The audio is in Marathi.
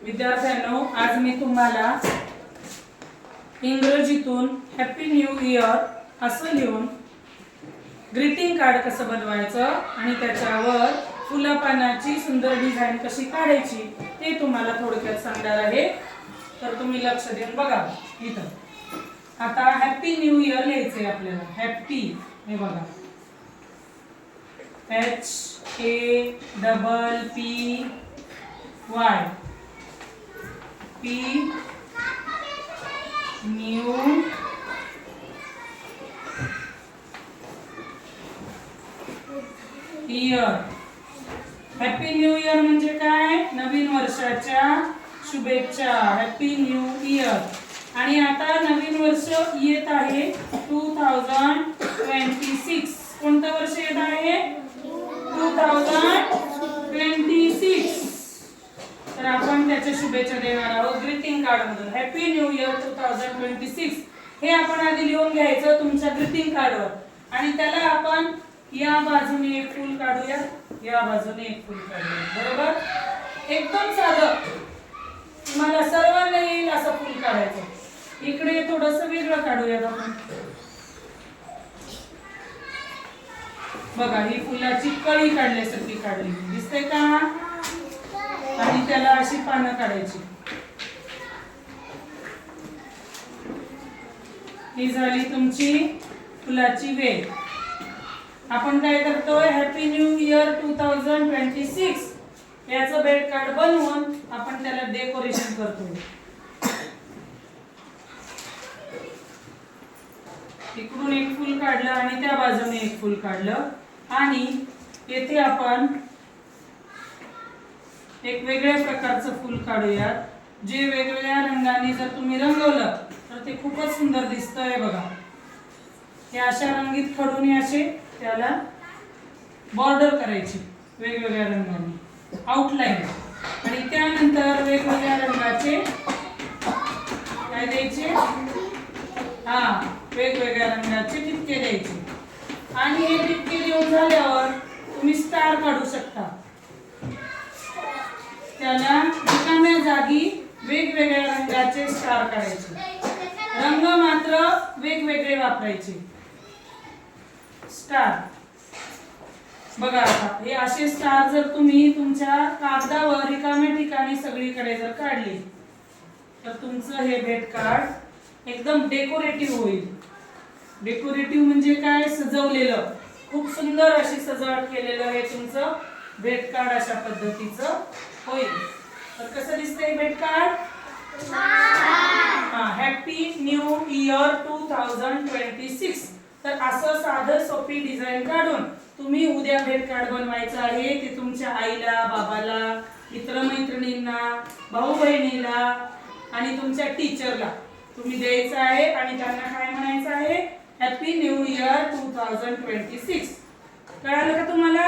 विद्यार्थ्यांनो, आज मी तुम्हाला इंग्रजीतून हॅपी न्यू इयर असं लिहून ग्रीटिंग कार्ड कसं बनवायचं आणि त्याच्यावर फुलापानाची सुंदर डिझाइन कशी काढायची ते तुम्हाला थोडक्यात सांगणार आहे. तर तुम्ही लक्ष देऊन बघा. इथं आता हॅपी न्यू इयर लिहायचंय आपल्याला. हॅपी, हे बघा, HAPPY P new year. Happy new year म्हणजे काय? नवीन वर्षाच्या शुभेच्छा. Happy new year. आणि आता नवीन वर्ष येत आहे 2026. कोणतं वर्ष येत आहे? 2026. तर आपण त्याच्या शुभेच्छा देणार आहोत ग्रीटिंग कार्ड मधून. हॅपी न्यू इयर 2026 हे आपण आधी लिहून घ्यायचं तुमच्या ग्रीटिंग कार्डवर आणि त्याला आपण या बाजूने एक फूल काढूया, या बाजूने एक फूल काढूया. बरोबर? एकदम साधं. तुम्हाला सर्वांना येईल असं फूल काढायचं. इकडे थोडंसं वेगळं काढूया आपण. बघा, ही फुलाची कळी काढल्यासारखी काढली. दिसते का? आणि त्याला अशी पानं काढायची. ही झाली तुमची फुलाची वेल. आपण काय करतोय? हॅपी न्यू इयर 2026 याचं बेड कार्ड बनवून आपण त्याला डेकोरेशन करतोय. इकडून एक फूल काढलं आणि त्या बाजूने एक फूल काढलं आणि येथे आपण एक वेगळ्या प्रकारचं फूल काढूयात. जे वेगवेगळ्या रंगाने जर तुम्ही रंगवलं तर ते खूपच सुंदर दिसतंय. बघा, हे अशा रंगीत खडून असे त्याला बॉर्डर करायची वेगवेगळ्या रंगाने, आउटलाईन. आणि त्यानंतर वेगवेगळ्या रंगाचे काय द्यायचे? वेगवेगळ्या रंगाचे टिपके द्यायचे. आणि हे टिपके देऊन झाल्यावर तुम्ही स्टार काढू शकता. त्याला रिकाम्या जागी वेगवेगळ्या रंगाचे स्टार काढायचे. रंग मात्र वेगवेगळे वापरायचे. स्टार बघा, आता हे असे स्टार जर तुम्ही तुमच्या कागदावर रिकाम्या ठिकाणी सगळीकडे जर काढले तर तुमचं हे भेट कार्ड एकदम डेकोरेटिव्ह होईल. डेकोरेटिव्ह म्हणजे काय? सजवलेलं. खूप सुंदर अशी सजावट केलेलं हे तुमचं भेट कार्ड अशा पद्धतीचं होईल. तर कसं दिसतंय भेट कार्ड? Happy new year 2026. तर असं साधं सोपी डिझाइन काढून तुम्ही उद्या भेट कार्ड बनवायचं आहे. ते तुमच्या आईला, बाबाला, मित्रमैत्रिणींना, भाऊ बहिणीला आणि तुमच्या टीचरला तुम्ही द्यायचं आहे आणि त्यांना काय म्हणायचं आहे? Happy new year 2026. कळालं का तुम्हाला?